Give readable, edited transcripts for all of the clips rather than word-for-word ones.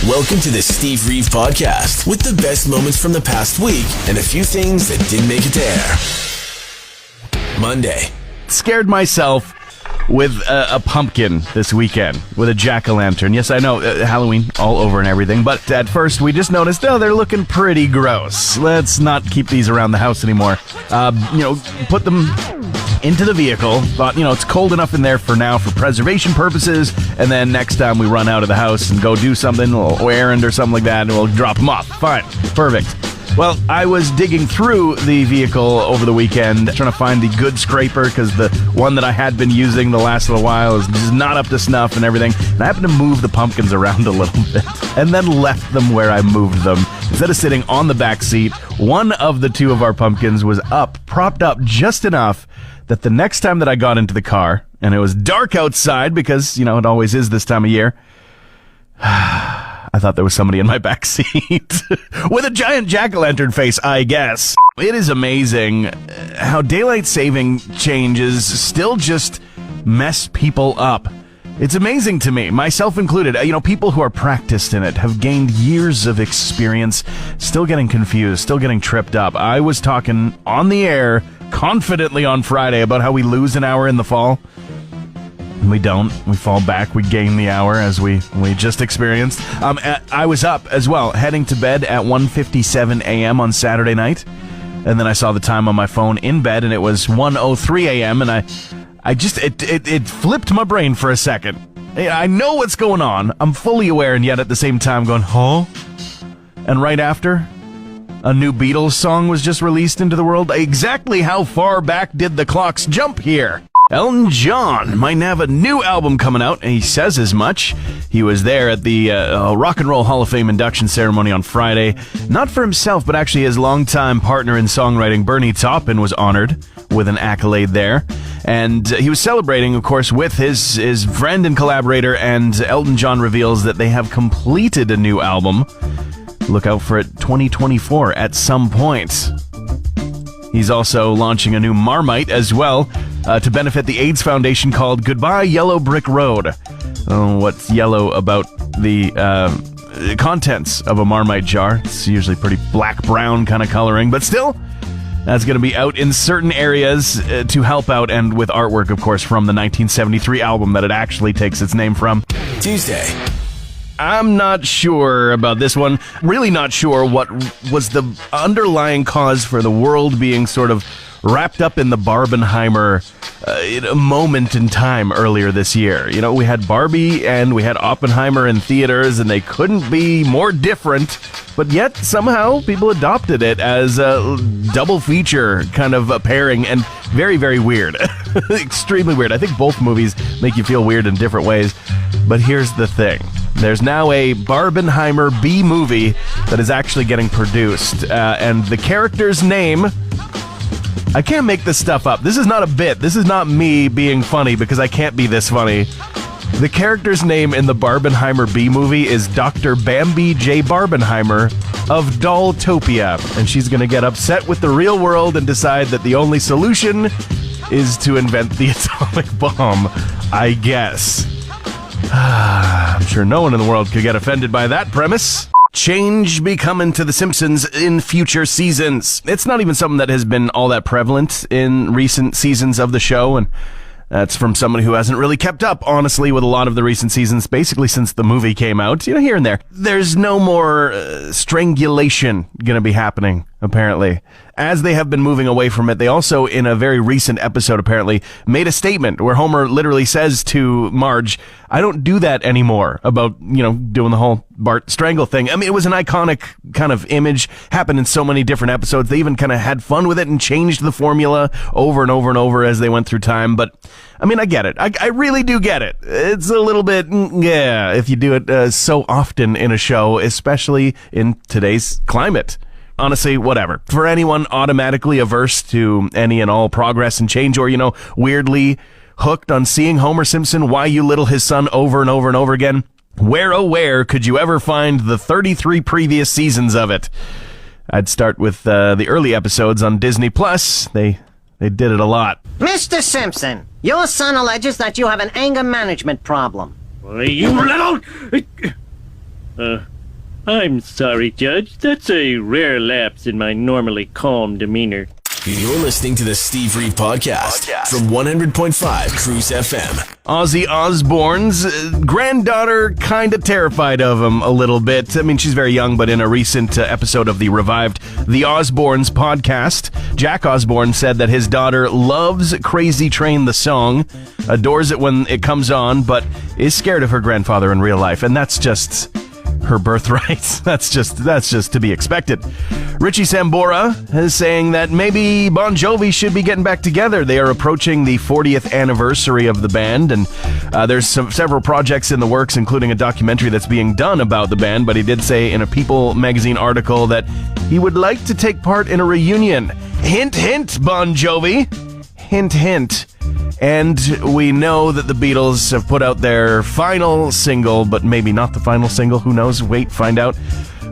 Welcome to the Steve Reeve Podcast with the best moments from the past week and a few things that didn't make it to air. Monday. Scared myself with a pumpkin this weekend, with a jack-o'-lantern. Yes, I know, Halloween all over and everything, but at first we just noticed, they're looking pretty gross. Let's not keep these around the house anymore. Put them into the vehicle. Thought, it's cold enough in there for now for preservation purposes, and then next time we run out of the house and go do something, a little errand or something like that, and we'll drop them off. Fine. Perfect. Well, I was digging through the vehicle over the weekend, trying to find the good scraper, because the one that I had been using the last little while is just not up to snuff and everything. And I happened to move the pumpkins around a little bit, and then left them where I moved them. Instead of sitting on the back seat, one of the two of our pumpkins was propped up just enough that the next time that I got into the car, and it was dark outside, because, it always is this time of year, I thought there was somebody in my back seat with a giant jack-o'-lantern face, I guess. It is amazing how daylight saving changes still just mess people up. It's amazing to me, myself included. People who are practiced in it have gained years of experience, still getting confused, still getting tripped up. I was talking on the air confidently on Friday about how we lose an hour in the fall. We don't. We fall back. We gain the hour, as we just experienced. I was up as well, heading to bed at 1:57 a.m. on Saturday night. And then I saw the time on my phone in bed, and it was 1:03 a.m. And it flipped my brain for a second. I know what's going on. I'm fully aware, and yet at the same time going, huh? And right after, a new Beatles song was just released into the world. Exactly how far back did the clocks jump here? Elton John might have a new album coming out, and he says as much. He was there at the Rock and Roll Hall of Fame induction ceremony on Friday. Not for himself, but actually his longtime partner in songwriting, Bernie Taupin, was honored with an accolade there. And he was celebrating, of course, with his friend and collaborator, and Elton John reveals that they have completed a new album. Look out for it 2024 at some point. He's also launching a new Marmite as well to benefit the AIDS Foundation called Goodbye Yellow Brick Road. What's yellow about the contents of a Marmite jar? It's usually pretty black-brown kind of coloring, but still, that's going to be out in certain areas to help out, and with artwork, of course, from the 1973 album that it actually takes its name from. Tuesday. I'm not sure about this one. Really not sure what was the underlying cause for the world being sort of wrapped up in the Barbenheimer moment in time earlier this year. We had Barbie and we had Oppenheimer in theaters, and they couldn't be more different, but yet somehow people adopted it as a double feature kind of a pairing, and very, very weird. Extremely weird. I think both movies make you feel weird in different ways, but here's the thing. There's now a Barbenheimer B movie that is actually getting produced, and the character's name... I can't make this stuff up. This is not a bit. This is not me being funny, because I can't be this funny. The character's name in the Barbenheimer B movie is Dr. Bambi J. Barbenheimer of Dolltopia, and she's going to get upset with the real world and decide that the only solution is to invent the atomic bomb, I guess. I'm sure no one in the world could get offended by that premise. Change be coming to The Simpsons in future seasons. It's not even something that has been all that prevalent in recent seasons of the show, and that's from somebody who hasn't really kept up, honestly, with a lot of the recent seasons, basically since the movie came out, here and there. There's no more strangulation going to be happening, apparently. As they have been moving away from it, they also, in a very recent episode, apparently, made a statement where Homer literally says to Marge, I don't do that anymore, about, doing the whole Bart strangle thing. I mean, it was an iconic kind of image, happened in so many different episodes. They even kind of had fun with it and changed the formula over and over and over as they went through time. But, I mean, I get it. I really do get it. It's a little bit, if you do it so often in a show, especially in today's climate. Honestly, whatever. For anyone automatically averse to any and all progress and change, or, weirdly hooked on seeing Homer Simpson, Why You Little His Son over and over and over again, where oh where could you ever find the 33 previous seasons of it? I'd start with the early episodes on Disney Plus. They did it a lot. Mr. Simpson, your son alleges that you have an anger management problem. You little... I'm sorry, Judge. That's a rare lapse in my normally calm demeanor. You're listening to the Steve Reeve Podcast from 100.5 Cruise FM. Ozzy Osbourne's granddaughter kind of terrified of him a little bit. I mean, she's very young, but in a recent episode of the revived The Osbournes podcast, Jack Osbourne said that his daughter loves Crazy Train the song, adores it when it comes on, but is scared of her grandfather in real life, and that's just her birthright. That's just to be expected. Richie Sambora is saying that maybe Bon Jovi should be getting back together. They are approaching the 40th anniversary of the band, and there's several projects in the works, including a documentary that's being done about the band, but he did say in a People magazine article that he would like to take part in a reunion. Hint, hint, Bon Jovi. Hint, hint. And we know that the Beatles have put out their final single, but maybe not the final single. Who knows? Wait, find out.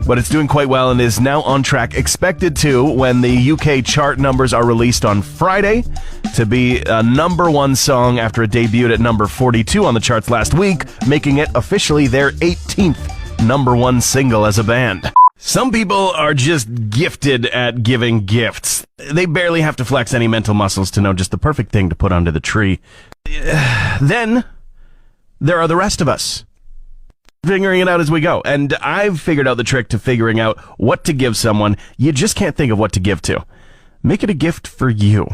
But it's doing quite well and is now on track, expected to, when the UK chart numbers are released on Friday, to be a number one song after it debuted at number 42 on the charts last week, making it officially their 18th number one single as a band. Some people are just gifted at giving gifts. They barely have to flex any mental muscles to know just the perfect thing to put under the tree. Then, there are the rest of us, figuring it out as we go. And I've figured out the trick to figuring out what to give someone. You just can't think of what to give to. Make it a gift for you.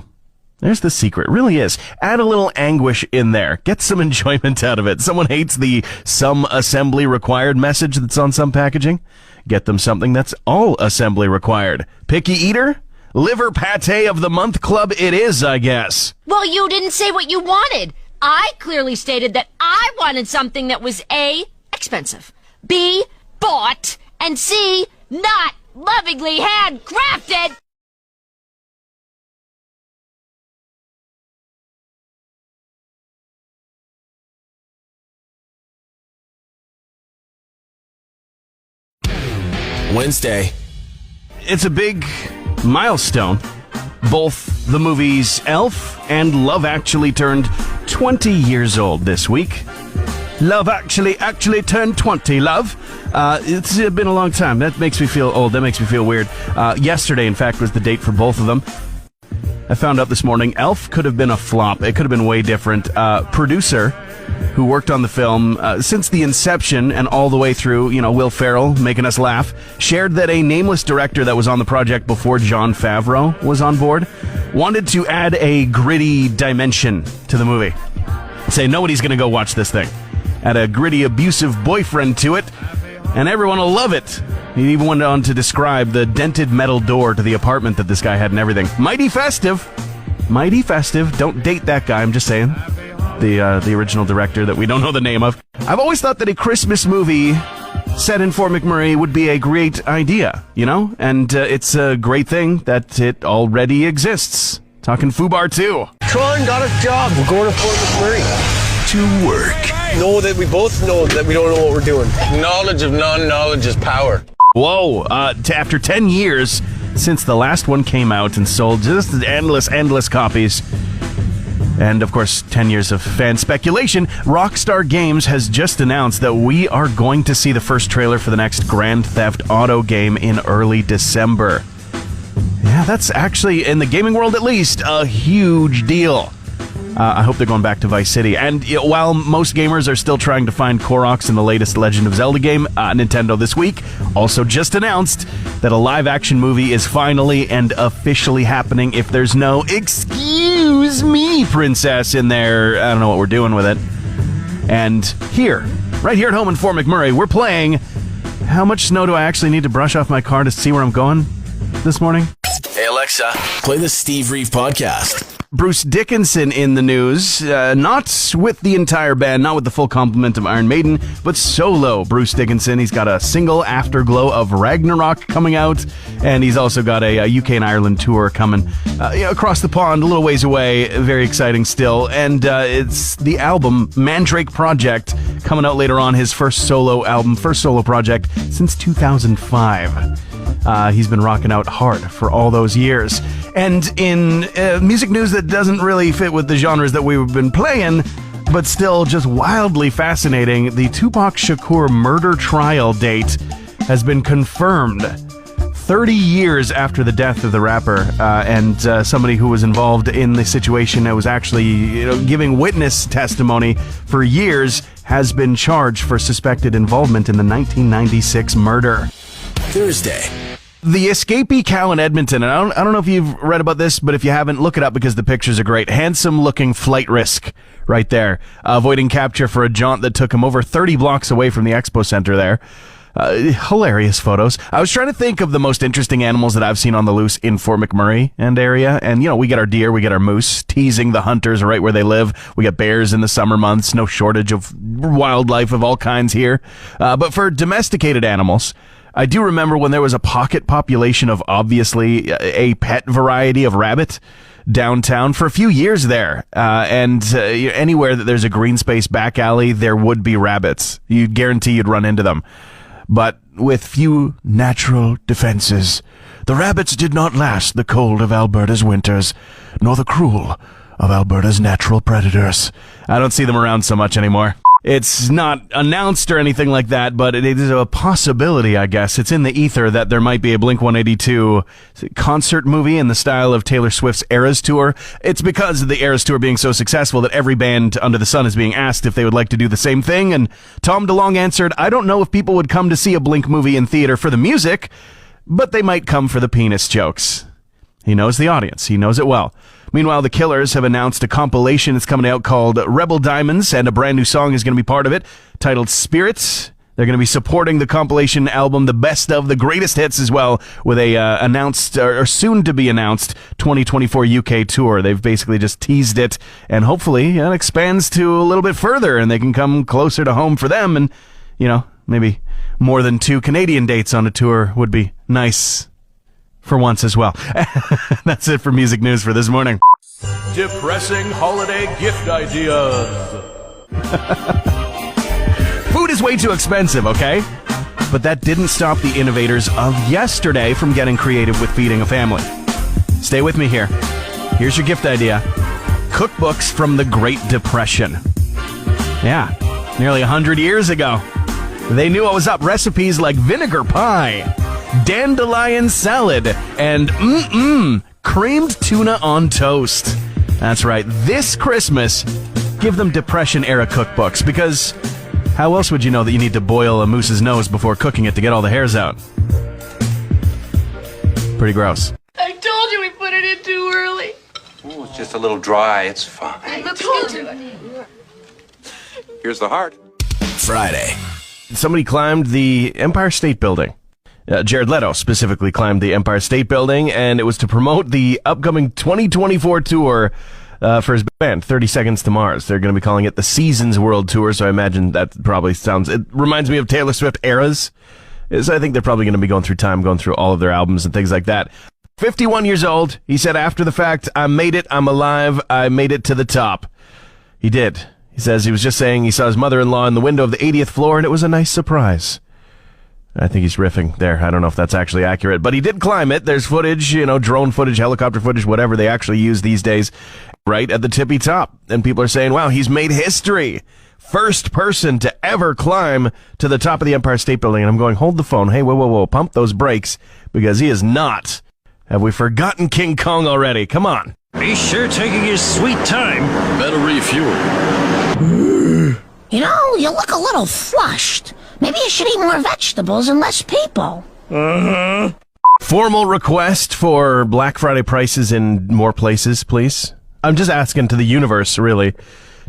There's the secret. It really is. Add a little anguish in there. Get some enjoyment out of it. Someone hates the "some assembly required" message that's on some packaging. Get them something that's all assembly required. Picky eater? Liver pate of the month club it is, I guess. Well, you didn't say what you wanted. I clearly stated that I wanted something that was A, expensive, B, bought, and C, not lovingly handcrafted. Wednesday. It's a big milestone. Both the movies Elf and Love Actually turned 20 years old this week. Love actually turned 20, love. It's been a long time. That makes me feel old. That makes me feel weird. Yesterday, in fact, was the date for both of them. I found out this morning Elf could have been a flop. It could have been way different. Producer who worked on the film since the inception and all the way through, Will Ferrell making us laugh, shared that a nameless director that was on the project before Jon Favreau was on board wanted to add a gritty dimension to the movie. Say nobody's going to go watch this thing. Add a gritty, abusive boyfriend to it, and everyone will love it. He even went on to describe the dented metal door to the apartment that this guy had and everything. Mighty festive. Mighty festive. Don't date that guy, I'm just saying. The original director that we don't know the name of. I've always thought that a Christmas movie set in Fort McMurray would be a great idea, And it's a great thing that it already exists. Talking FUBAR 2. Tron got a job. We're going to Fort McMurray. To work. Know that we both know that we don't know what we're doing. Knowledge of non-knowledge is power. Whoa, after 10 years since the last one came out and sold just endless copies, and of course 10 years of fan speculation, Rockstar Games has just announced that we are going to see the first trailer for the next Grand Theft Auto game in early December. Yeah, that's actually, in the gaming world at least, a huge deal. I hope they're going back to Vice City. And while most gamers are still trying to find Koroks in the latest Legend of Zelda game, Nintendo this week also just announced that a live-action movie is finally and officially happening if there's no "excuse me, princess" in there. I don't know what we're doing with it. And right here at home in Fort McMurray, we're playing How Much Snow Do I Actually Need to Brush Off My Car to See Where I'm Going this morning? Hey Alexa, play the Steve Reeve Podcast. Bruce Dickinson in the news, not with the entire band, not with the full complement of Iron Maiden, but solo Bruce Dickinson. He's got a single, Afterglow of Ragnarok, coming out, and he's also got a UK and Ireland tour coming across the pond, a little ways away. Very exciting still, and it's the album Mandrake Project coming out later on, his first solo project since 2005. He's been rocking out hard for all those years. And in music news that doesn't really fit with the genres that we've been playing, but still just wildly fascinating, the Tupac Shakur murder trial date has been confirmed 30 years after the death of the rapper, and somebody who was involved in the situation that was actually giving witness testimony for years has been charged for suspected involvement in the 1996 murder. Thursday. The escapee cow in Edmonton, and I don't know if you've read about this, but if you haven't, look it up because the pictures are great. Handsome-looking flight risk right there, avoiding capture for a jaunt that took him over 30 blocks away from the expo center there. Hilarious photos. I was trying to think of the most interesting animals that I've seen on the loose in Fort McMurray and area. And, we get our deer, we get our moose, teasing the hunters right where they live. We get bears in the summer months. No shortage of wildlife of all kinds here. But for domesticated animals, I do remember when there was a pocket population of obviously a pet variety of rabbit downtown for a few years there. And anywhere that there's a green space back alley, there would be rabbits. You'd guarantee you'd run into them. But with few natural defenses, the rabbits did not last the cold of Alberta's winters, nor the cruel of Alberta's natural predators. I don't see them around so much anymore. It's not announced or anything like that, but it is a possibility, I guess. It's in the ether that there might be a Blink-182 concert movie in the style of Taylor Swift's Eras Tour. It's because of the Eras Tour being so successful that every band under the sun is being asked if they would like to do the same thing, and Tom DeLonge answered, I don't know if people would come to see a Blink movie in theater for the music, but they might come for the penis jokes. He knows the audience. He knows it well. Meanwhile, the Killers have announced a compilation that's coming out called Rebel Diamonds, and a brand new song is going to be part of it, titled Spirits. They're going to be supporting the compilation album, The Best of the Greatest Hits, as well, with a announced, or soon-to-be announced, 2024 UK tour. They've basically just teased it, and hopefully it expands to a little bit further, and they can come closer to home for them, and, maybe more than 2 Canadian dates on a tour would be nice. For once as well. That's it for music news for this morning. Depressing holiday gift ideas. Food is way too expensive, okay? But that didn't stop the innovators of yesterday from getting creative with feeding a family. Stay with me here. Here's your gift idea. Cookbooks from the Great Depression. Yeah, nearly 100 years ago. They knew what was up. Recipes like vinegar pie, dandelion salad, and creamed tuna on toast. That's right, this Christmas, give them Depression-era cookbooks, because how else would you know that you need to boil a moose's nose before cooking it to get all the hairs out? Pretty gross. I told you we put it in too early. Oh, it's just a little dry, it's fine. I told you. Here's the heart. Friday. Somebody climbed the Empire State Building. Jared Leto specifically climbed the Empire State Building, and it was to promote the upcoming 2024 tour for his band, 30 Seconds to Mars. They're going to be calling it the Seasons World Tour, so I imagine that probably it reminds me of Taylor Swift Eras. So I think they're probably going to be going through all of their albums and things like that. 51 years old, he said after the fact, I made it, I'm alive, I made it to the top. He did. He says he was just saying he saw his mother-in-law in the window of the 80th floor, and it was a nice surprise. I think he's riffing there. I don't know if that's actually accurate, but he did climb it. There's footage, drone footage, helicopter footage, whatever they actually use these days, right at the tippy top. And people are saying, wow, he's made history. First person to ever climb to the top of the Empire State Building. And I'm going, hold the phone. Hey, whoa, pump those brakes, because he is not. Have we forgotten King Kong already? Come on. He's sure taking his sweet time. Better refuel. You look a little flushed. Maybe you should eat more vegetables and less people. Formal request for Black Friday prices in more places, please. I'm just asking to the universe, really.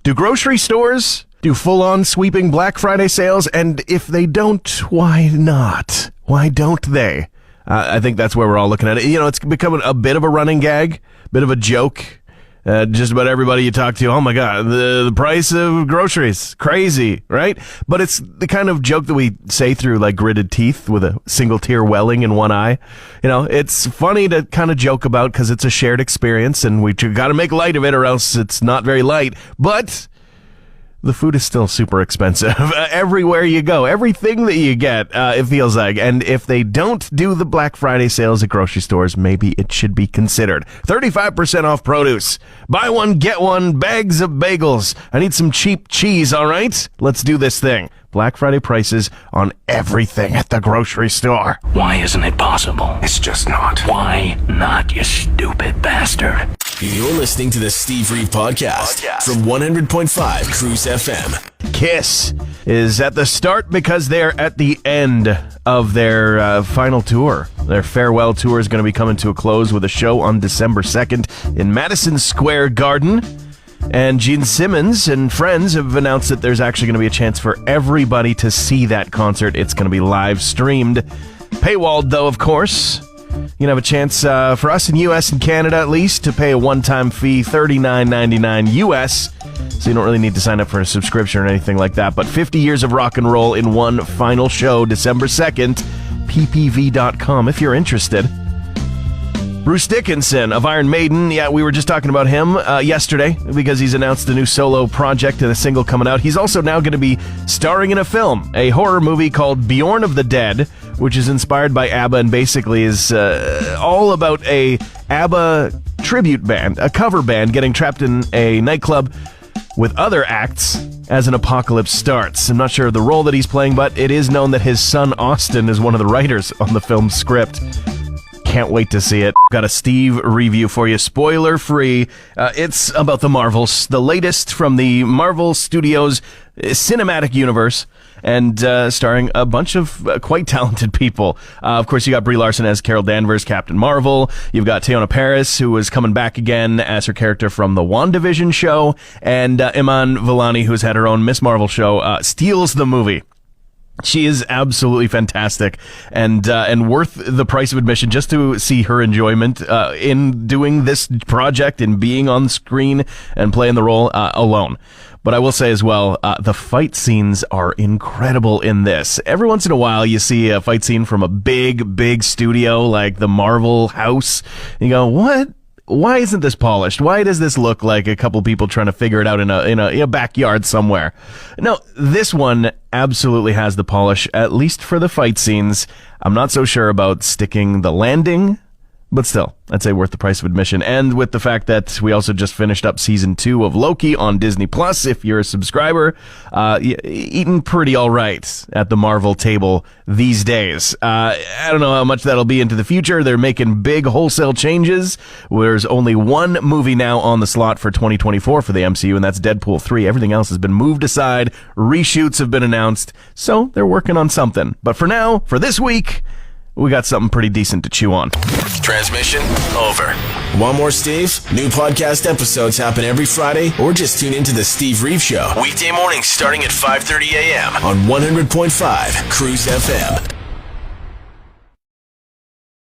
Do grocery stores do full-on sweeping Black Friday sales? And if they don't, why not? Why don't they? I think that's where we're all looking at it. It's becoming a bit of a running gag, bit of a joke. Just about everybody you talk to, oh my God, the price of groceries, crazy, right? But it's the kind of joke that we say through like gritted teeth with a single tear welling in one eye. It's funny to kind of joke about because it's a shared experience and we got to make light of it or else it's not very light. But the food is still super expensive everywhere you go. Everything that you get, it feels like. And if they don't do the Black Friday sales at grocery stores, maybe it should be considered. 35% off produce. Buy one, get one, bags of bagels. I need some cheap cheese, all right? Let's do this thing. Black Friday prices on everything at the grocery store. Why isn't it possible? It's just not. Why not, you stupid bastard? You're listening to the Steve Reeve Podcast from 100.5 Cruise FM. Kiss is at the start because they're at the end of their final tour. Their farewell tour is going to be coming to a close with a show on December 2nd in Madison Square Garden. And Gene Simmons and friends have announced that there's actually going to be a chance for everybody to see that concert. It's going to be live streamed. Paywalled, though, of course. You can have a chance for us in U.S. and Canada, at least, to pay a one-time fee, $39.99 U.S., so you don't really need to sign up for a subscription or anything like that. But 50 years of rock and roll in one final show, December 2nd, ppv.com if you're interested. Bruce Dickinson of Iron Maiden, yeah, we were just talking about him yesterday because he's announced a new solo project and a single coming out. He's also now going to be starring in a film, a horror movie called Bjorn of the Dead, which is inspired by ABBA and basically is all about a ABBA tribute band, a cover band getting trapped in a nightclub with other acts as an apocalypse starts. I'm not sure of the role that he's playing, but it is known that his son Austin is one of the writers on the film's script. Can't wait to see it. Got a Steve review for you, spoiler free. It's about the Marvels, the latest from the Marvel Studios cinematic universe, and starring a bunch of quite talented people. Of course, you got Brie Larson as Carol Danvers, Captain Marvel. You've got Teyonah Parris, who is coming back again as her character from the WandaVision show, and Iman Vellani, who's had her own Miss Marvel show, steals the movie. She is absolutely fantastic and worth the price of admission just to see her enjoyment in doing this project and being on screen and playing the role alone. But I will say as well, the fight scenes are incredible in this. Every once in a while, you see a fight scene from a big studio like the Marvel house. And you go, what? Why isn't this polished? Why does this look like a couple people trying to figure it out in a backyard somewhere? No, this one absolutely has the polish, at least for the fight scenes. I'm not so sure about sticking the landing, but still, I'd say worth the price of admission. And with the fact that we also just finished up season 2 of Loki on Disney Plus, if you're a subscriber, eating pretty all right at the Marvel table these days. I don't know how much that'll be into the future. They're making big wholesale changes. There's only one movie now on the slot for 2024 for the MCU, and that's Deadpool 3. Everything else has been moved aside. Reshoots have been announced, so they're working on something. But for now, for this week, we got something pretty decent to chew on. Transmission over. Want more Steve? New podcast episodes happen every Friday, or just tune into the Steve Reeve Show. Weekday mornings starting at 5:30 a.m. on 100.5 Cruise FM.